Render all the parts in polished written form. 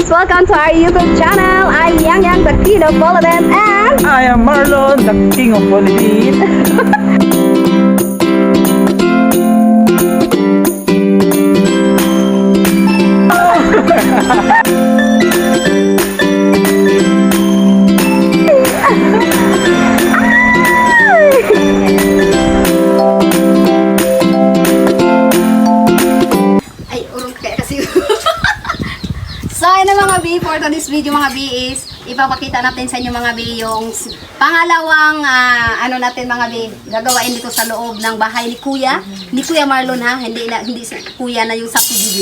Welcome to our YouTube channel. I'm Yang Yang, the Queen of Philippines, and I am Marlon, the King of Philippines. ay, urong kaya kasi. So, ayun na mga B, for today's video mga B is, ipapakita natin sa inyo mga B yung pangalawang, ano natin mga B, gagawain dito sa loob ng bahay ni Kuya Marlon ha, hindi si Kuya na yung sa PBB.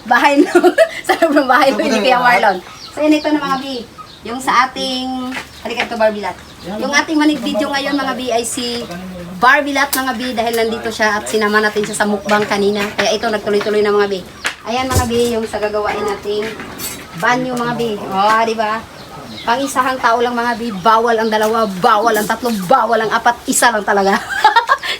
Bahay no, sa loob ng bahay ni Kuya Marlon. So, yun ito na mga B, yung sa ating, halika ito Barbilat. Yung ating manig video ngayon mga B ay si Barbilat mga B dahil nandito siya at sinama natin siya sa mukbang kanina. Kaya ito nagtuloy-tuloy na mga B. Ayan mga B, yung sa gagawain nating banyo mga B. Oh, di ba? Pang isahang tao lang mga B, bawal ang dalawa, bawal ang tatlo, bawal ang apat, isa lang talaga.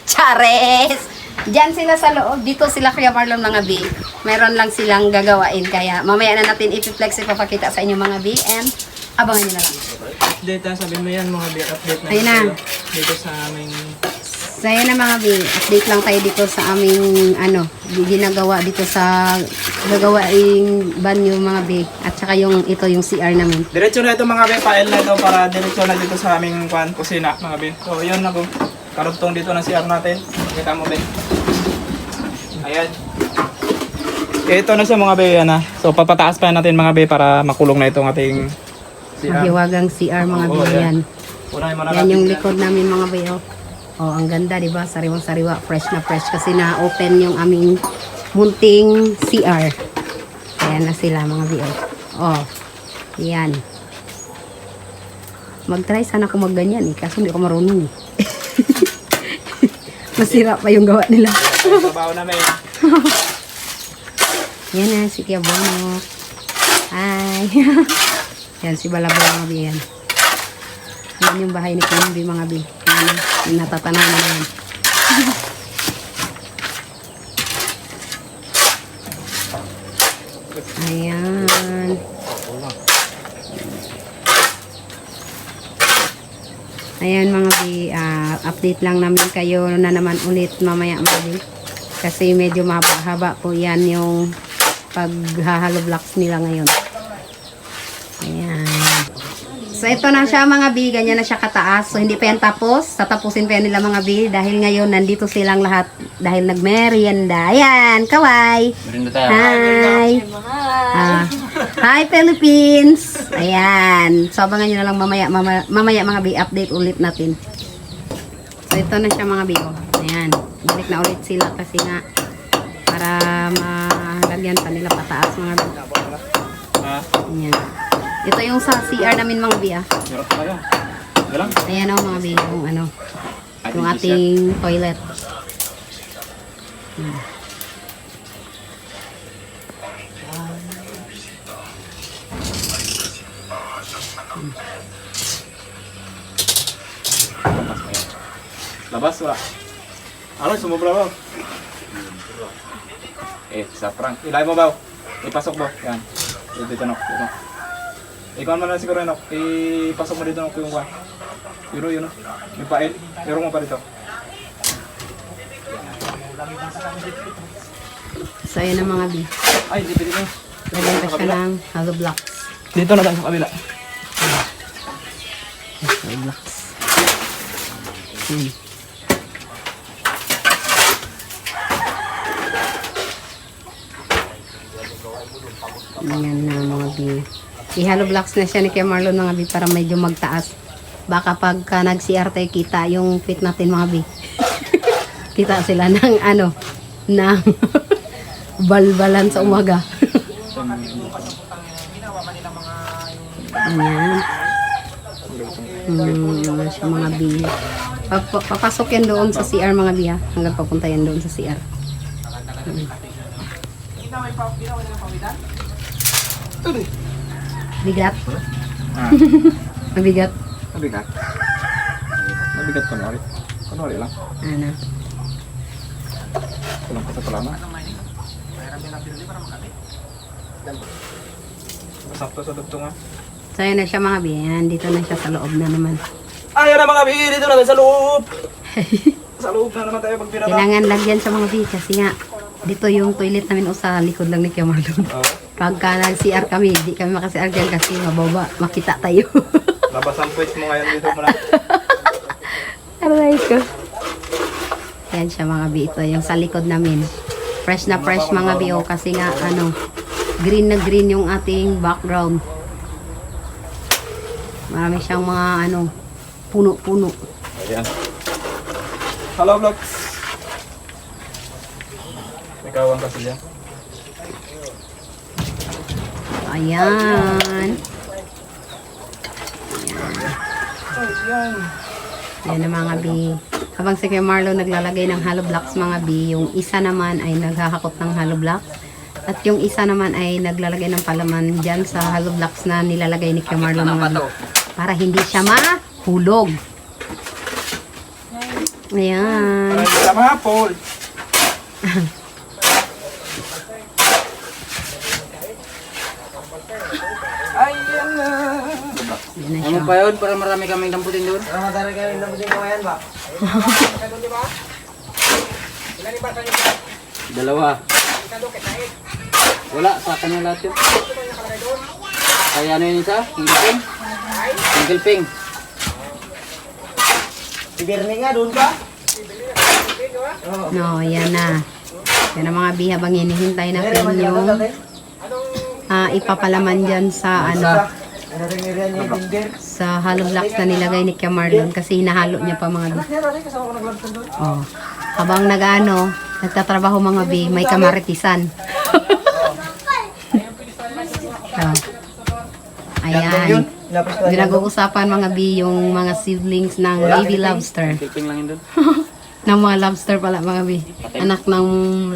Chares! Diyan sila sa loob, dito sila Kuya Marlon mga B. Meron lang silang gagawain kaya mamaya na natin ipiplex ipapakita sa inyo mga B and abangan nyo na lang. Update na, sabi mo yan mga beer, update na. Ayun na. Dito sa aming... So ayan na mga B, update lang tayo dito sa aming ginagawa dito sa gagawaing banyo mga B. At saka yung ito yung CR namin. Diretso na ito mga beer, file na ito para diretso na dito sa aming kusina mga beer. So yun na po, karugtong dito ng CR natin. Kita mo beer. Ayan. Ito na siya mga beer, yan na. So papataas pa natin mga beer para makulong na itong ating CR. Mahiwagang CR mga B Oo, yan. Unahin mo na Yan natin yung yan. likod namin mga B. Oh, ang ganda, di ba? Sariwang-sariwa, fresh na fresh kasi na-open yung aming munting CR. Ayan na sila mga B. Oh, yan. Mag-try sana ako magganyan eh, kaso hindi ako marunong eh. Masira pa yung gawa nila. Babaw na may. Yan na, si Kuya Bono. Hi. Yan, si Balabay mga B yan. Yan yung bahay ni Kuya mga B. Yan, yung natatanaw na yan. Ayan. Ayan mga B, update lang namin kayo na naman ulit mamaya mga B. Kasi medyo mahaba po yan yung paghahalo blocks nila ngayon. Ayan. So ito na siya mga B, ganyan na siya kataas. So hindi pa yan tapos, tatapusin pa yan nila mga B dahil ngayon nandito silang lahat dahil nagmerienda. Ayan, kaway. Hi. Hi Philippines. Ayan. So abangan nyo na lang mamaya mga B, update ulit natin. So ito na siya mga B. Ayan, balik na ulit sila kasi nga para malagyan pa nila pataas mga B. Ayan. Ito yung sa CR namin mga B. Ayan o mga B, yung ano, yung ating toilet. Labas wala. Ano sumobra ba? Sa prank. Ilay mo ba? Ipasok mo. Yan. Dito no. Ikaw man na siguro no. Ipasok mo dito no yung kuha. Yun no. Yung pail. Pero mo pa dito. So ayan ang mga B. Ay, di pwede na. Lagyan pa siya ng hollow blocks. Dito na tayo sa kabila. Hollow blocks. Ayan na mga B. I-hollow blocks na siya ni Kuya Marlon mga B para medyo magtaas. Baka pagka nag-CR tayo kita yung fit natin mga B. Kita sila ng ano, ng balbalan sa umaga. Ayan. Ayan siya mga B. Papasok yan doon sa CR mga B ha. Hanggang papunta yan doon sa CR. Bigat. Mabigat. Mabigat. Mabigat kunwari. Kunwari lang. Ano? Kulang pa sa palama. Sakto sa dugtungan. So ayan na siya mga bi. Ayan, dito na siya sa loob na naman. Ayan na mga bi, dito na tayo sa loob. Sa loob na naman tayo pag pinaka. Kailangan lagyan siya mga bi kasi nga dito yung toilet namin o sa likod lang ni Kuya Marlon. Oh. Pagka nag-CR kami, di kami maka-CR dyan kasi mababa, makita tayo. Labas ang puwet mo ngayon dito muna. Aray ko. Yan siya mga bi. Ito yung sa likod namin. Fresh na fresh mga bi. Kasi nga ano, green na green yung ating background. Marami siyang mga ano, puno-puno. Ayan. Hello vlog. May kawang kasi dyan. Ayan. Ayan. Yan na mga bi. Habang si Kuya Marlon naglalagay ng hollow blocks mga bi, yung isa naman ay naghahakot ng hollow blocks. At yung isa naman ay naglalagay ng palaman dyan sa hollow blocks na nilalagay ni Kuya Marlon mga bi. Para hindi siya mahulog. Ayan. Ay, sa mga Paul. Ayan na. Yan na Ano siya. pa yun? Para marami kaming damputin doon. Madami kami lambutin ko ngayon ba? Dalawa. Wala, sa kanya lahat yun. Kaya ano yun isa? Single ping? Single ping. Si Bernie nga doon ka? No, yan na. Yan na mga bi, habang hinihintay natin yung ipapalaman dyan sa ano, Ano rin nila ni Binger? sa hollow blocks na nilagay ni Kuya Marlon kasi hinahalo niya pa mga bi. Kaya rin kasama ko naglabsan doon. Oh. Habang nag-ano, nagtatrabaho mga bi, may kamaritisan. Oh. Ayan. Lapis na yan. Pinag-uusapan mga bi yung mga siblings ng baby lobster. Single ping lang yun doon. Ng mga lobster pala mga bi. Anak ng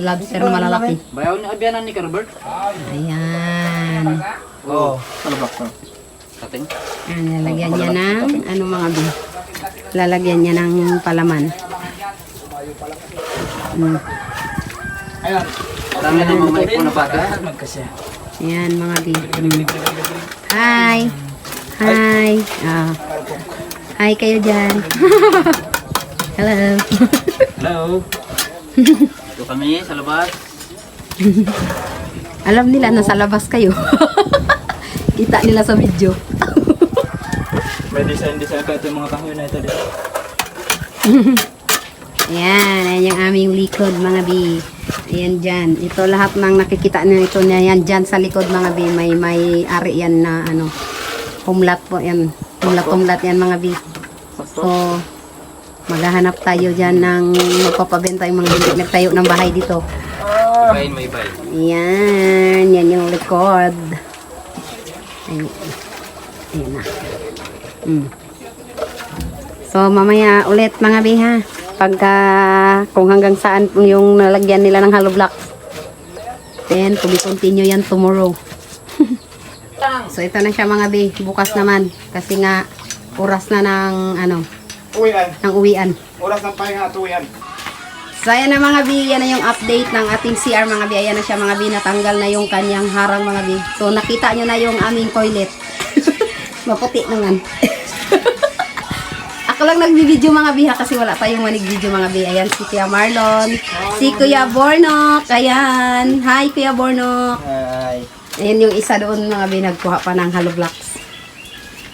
lobster na malalaki. Bayaw niya abiyanan ni Robert. Ayan. Oo. Ano ba? Kating. Ayan, lalagyan niya ng ano mga bi. Lalagyan niya ng palaman. Ayan. Marami na mga maipon na bata. Magkasya. Ayan mga bi. Hi! Hi! Ah. Hi kayo dyan. Hello. Hello. Ito kami sa labas. Alam nila nasa labas kayo. Kita nila sa video. May design pa ito yung mga kahoy na ito dito. Ayan, ayan yung aming likod mga bi. Ayan dyan. Ito lahat ng nakikita nyo ito na yan dyan sa likod mga bi. May ari yan na ano. Humlat po yan. Humlat yan mga bi. So, maghahanap tayo dyan ng magpapabenta yung mga hindi nagtayo ng bahay dito. Ibayin, may ibay. Ayan, yan yung likod. Ayan, ayan na. So, mamaya ulit mga bi ha. Pagka, kung hanggang saan yung nalagyan nila ng hollow blocks. Then, to be continue yan tomorrow. So, ito na siya mga bi. Bukas naman. Kasi nga, oras na ng, ano, Uwian. ng uwian. Oras ng pahinga at uwian. So, ayan na mga bi, yan na yung update ng ating CR mga bi. Ayan na siya mga bi, natanggal na yung kanyang harang mga bi. So, nakita nyo na yung aming toilet. Maputi naman. Ako lang nagbi-video mga bi ha, kasi wala tayong manig-video mga bi. Ayan si Kuya Marlon, si Kuya Bornok. Ayan, hi Kuya Bornok. Ay. Ayan yung isa doon mga bi, nagkuha pa ng hollow blocks.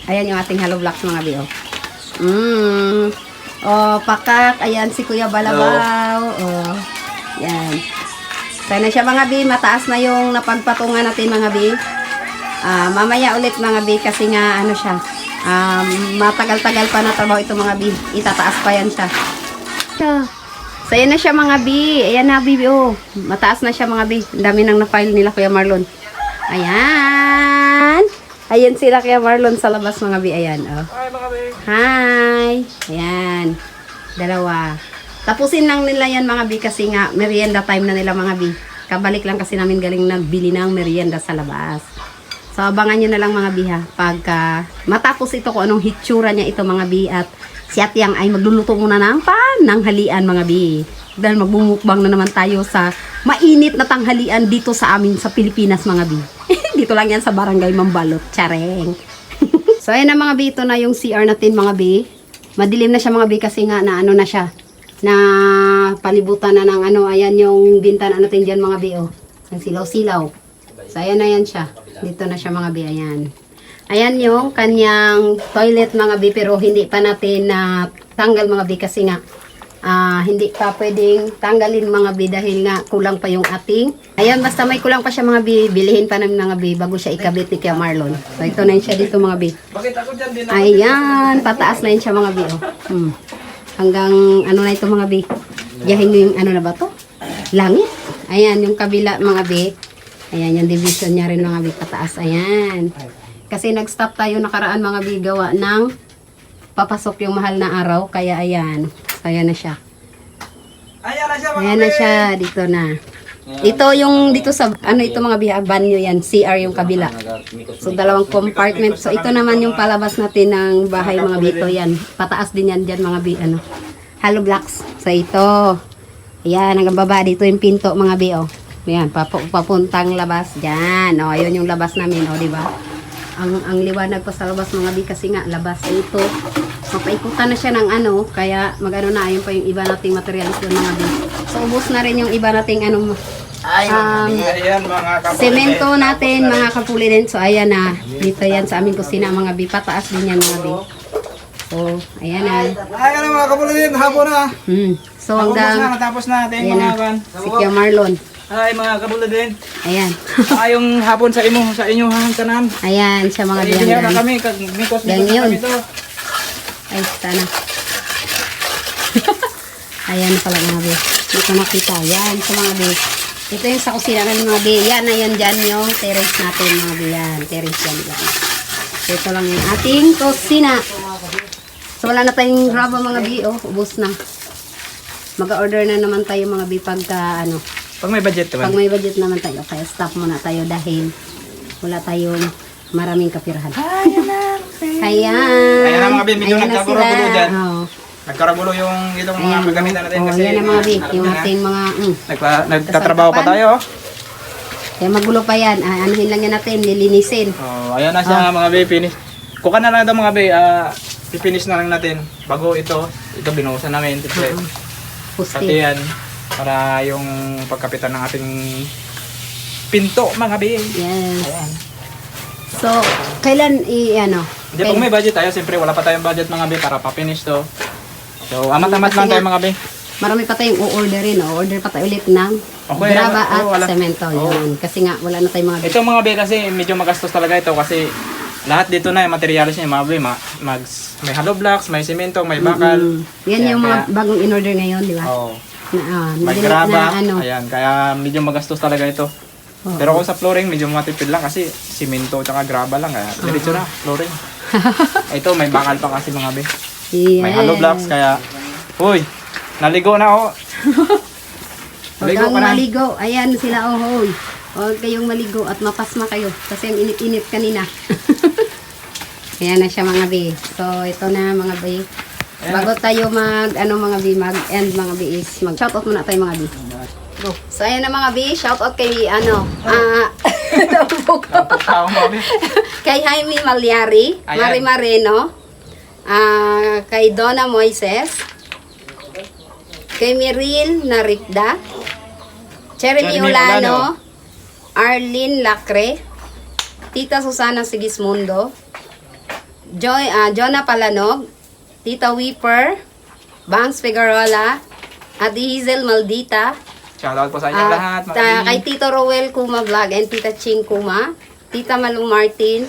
Ayan yung ating hollow blocks mga bi oh. Oh, pakak. Ayan si Kuya Balabaw. Oh. Yan. Sana siya mga bi. Mataas na yung napagpatungan natin mga bi. Mamaya ulit mga bi. Kasi nga ano siya. Matagal-tagal pa na trabaho ito mga bi. Itataas pa yan siya. So ayan na siya mga bi. Ayan na bi. Oh. Mataas na siya mga bi. Ang dami nang na-file nila Kuya Marlon. Ayan. Ayan sila Kuya Marlon sa labas mga bi. Ayan. Oh. Hi mga babe. Hi! Ayan. Dalawa. Tapusin lang nila yan mga bi kasi nga merienda time na nila mga bi. Kabalik lang kasi namin galing nagbili ng merienda sa labas. So abangan nyo na lang mga bi ha. Pagka matapos ito kung anong hitsura niya ito mga bi at si Atyang ay magluluto muna ng pananghalian mga bi. Dahil magbumukbang na naman tayo sa mainit na tanghalian dito sa amin sa Pilipinas mga bi. Dito lang yan sa barangay Mambalot. Tsareng. So, ayan na mga B. Ito na yung CR natin mga B. Madilim na siya mga B kasi nga na ano na siya. Na palibutan na ng ano. Ayan yung bintana natin dyan mga B. Oh. Ang silaw-silaw. So, ayan na yan siya. Dito na siya mga B. Ayan. Ayan yung kanyang toilet mga B. Pero hindi pa natin na tanggal mga B kasi nga hindi pa pwedeng tanggalin mga B dahil nga kulang pa yung ating. Ayan, basta may kulang pa siya mga B, bilihin pa namin mga B bago siya ikabit ni Kuya Marlon. So ito na yun siya dito mga B. Bakit ako dyan din? Ayan, pataas na yun siya mga B. Oh. Hanggang ano na ito mga B. Yahin nyo yung ano na ba to? Langit. Ayan, yung kabila mga B. Ayan, yung division niya rin mga B pataas. Ayan. Kasi nag-stop tayo nakaraan mga B gawa ng papasok yung mahal na araw. Kaya ayan. Ayan na siya. Ayan na siya mga Ayan na siya. Dito na. Ito yung dito sa ano ito mga biha banyo yan. CR yung kabila. So dalawang compartment. So ito naman yung palabas natin ng bahay mga bito yan. Pataas din yan dyan mga bi ano. Hollow blocks. So ito. Ayan hanggang baba dito yung pinto mga bi oh. Ayan papuntang labas diyan. Oh ayun yung labas namin oh di ba? Ang liwanag pa sa labas mga bi kasi nga labas ito. Mapaikutan na siya ng ano, kaya magano na ayun pa yung iba nating materials doon mga bi. So ubos na rin yung iba nating ano ayan mga kapatid. semento natin mga kapuli din. So ayan na, dito yan sa aming kusina mga bi, pataas din yan mga bi. So ayan na. Ayan na mga kapatid, hapon na. So Natapos hanggang natapos na ating ayan mga na, kan. si Kuya Marlon. Ay mga kapatid. Ayan. Yung hapon sa inyo hangtanan. Ayan siya mga Kaya biyang na kami kag mikos Gang na yun. kami to. Ay, sana. Ayan pala mga be. Dito nakita. Yan sa mga be. Ito yung sa kusina ng mga be. Yan na yan dyan yung terrace natin mga be. Yan. Terrace yan. Ito lang yung ating kusina. So wala na tayong graba mga be. Oh, ubos na. Mag-order na naman tayo mga be pagka ano. Pag may budget Pag naman. may budget naman tayo. Kaya stop muna tayo dahil wala tayong maraming kapirahan. Ayan. Ayan na mga be, medyo Ayan na nagkagulo-gulo sila. dyan. Oo. Nagkaragulo yung itong mga Ayan, pagamitan natin oh, kasi yan ang mga bi, alam yung niyo na, ating mga, nagtatrabaho pa tayo. kaya magulo pa yan, anuhin lang yan natin, lilinisin. Oh, ayan na siya mga be, finish. Kuka na lang ito mga be, pipinish na lang natin. Bago ito binuhusan namin. Pati Pusti. yan, para yung pagkapitan ng ating pinto mga be. Yes. Ayan. So, kailan ano? Hindi, pag may budget tayo, siyempre wala pa tayong budget mga be para pa-finish to. So, amat-amat lang tayo mga be. Marami pa tayong o-orderin, order pa tayo ulit ng Okay, graba at wala. semento. Yun. Kasi nga, wala na tayong mga Ito mga be kasi medyo magastos talaga ito kasi lahat dito na yung materials niya mga be, may hollow blocks, may semento, may bakal. Yan Ayan, yung mga kaya- bagong in-order ngayon, di ba? Oo. Na, May madali graba, na ano. ayan, kaya medyo magastos talaga ito. Oo. Pero kung sa flooring, medyo matipid lang kasi simento at graba lang, kaya diretso na, flooring. Ito, may bakal pa kasi mga be. May Yes. hollow blocks, kaya, uy, naligo na ako. Huwag Naligo kang ka na. maligo. Ayan sila, hoy. Huwag kayong maligo at mapasma kayo. Kasi ang init-init kanina. Ayan na siya mga bi. So, ito na mga bi. Bago tayo mga bi, mag-end mga bi is, mag-shoutout muna tayo mga bi. So, ayan na mga bi. Shoutout kay, Tao mga be. kay Jaime Malyari, Ayan. Mari Mareno, kay Donna Moises, kay Miril Narikda, Cheremy Cheremy Olano, Arlene Lacre, Tita Susana Sigismundo, Jonah Palanog, Tita Weeper, Bangs Figueroa, Ate Hazel Maldita, Shoutout po sa inyo lahat. mga be. kay Tito Roel Kuma Vlog and Tita Ching Kuma, Tita Malung Martin,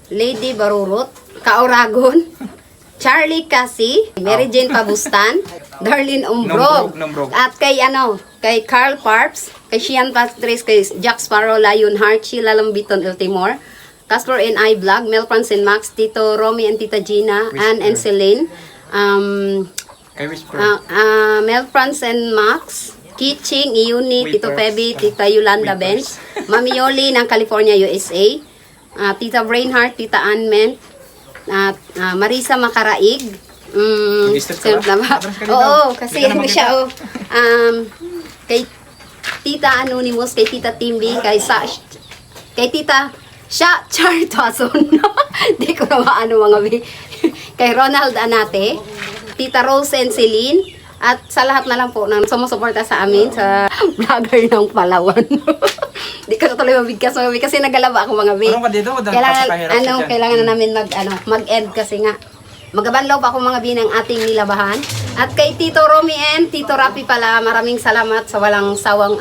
Lady Barurot, Kaoragon, Charlie Cassie, Mary Jane Pabustan, Darlene Umbrog, Nombrog. at kay kay Carl Parps, kay Shian Patrice, kay Jack Sparrow, Lion Heart, Sheila Lambiton, Ultimor, Casper and I Vlog, Mel Francine Max, Tito Romy and Tita Gina, Ann and Celine, Kay Whisper. Mel Francine Max, Kiching, Iuni, Tito Pebi, Tita Yolanda Benz, Mami Yoli ng California, USA, Tita Brainheart, Tita Anment, at Marisa Makaraig. Mag-step ka ba? Sir, diba? Atras ka dito. Oo, kasi Hindi ka ano naman siya, kita. kay Tita Anonymous, kay Tita Timby, kay Tita Siya, Char Tuason. Di ko na maano mga bi. Kay Ronald Anate, Tita Rose and Celine, at sa lahat na lang po na sumusuporta sa amin sa vlogger ng Palawan. Di ko na tuloy mabigkas mga bi kasi nagalaba ako mga bi. Ano ka dito? Kailangan na namin mag-end kasi nga magabanlaw pa ako mga bi ng ating nilabahan. At kay Tito Romy and Tito Rapi pala, maraming salamat sa walang sawang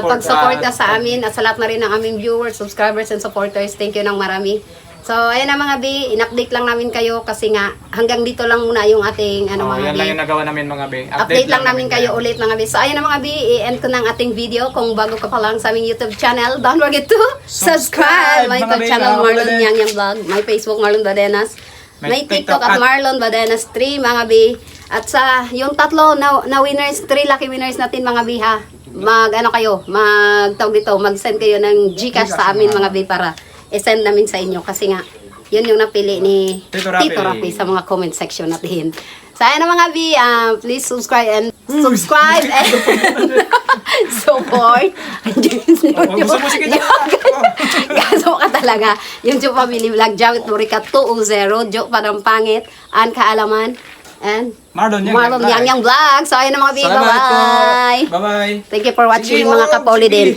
pagsuporta sa amin at sa lahat na rin ng aming viewers, subscribers and supporters. Thank you ng marami. So, ayan na mga bi, in-update lang namin kayo kasi nga hanggang dito lang muna yung ating mga yan bi. lang yung nagawa namin mga bi. Update lang namin kayo ulit mga bi. So, ayan na mga bi, i-end ko ng ating video. Kung bago ka pa lang sa aming YouTube channel, don't forget to subscribe! My mga YouTube bi, channel, mga Marlon kapatid. Yang Vlog. My Facebook, Marlon Badenas. May May TikTok TikTok at at Marlon Badenas 3 mga bi. At sa yung tatlo na winners, 3 lucky winners natin mga bi ha. Mag-send kayo ng GCash sa amin mga bi para i-send namin sa inyo kasi nga yun yung napili ni Tito Rapi. Tito Rapi sa mga comment section natin. So ayan na mga bi, please subscribe and support. Gusto mo sige dyan. Gaso ka talaga. Yung Joe Family Vlog, Jawit Murica 220, Joe Padang Pangit, An Kaalaman, and Marlon Marlon Yang Vlog. So ayun na mga bi, Salamat po. bye-bye. Bye-bye. Thank you for watching Sige, mga oh, kapoli sige. din.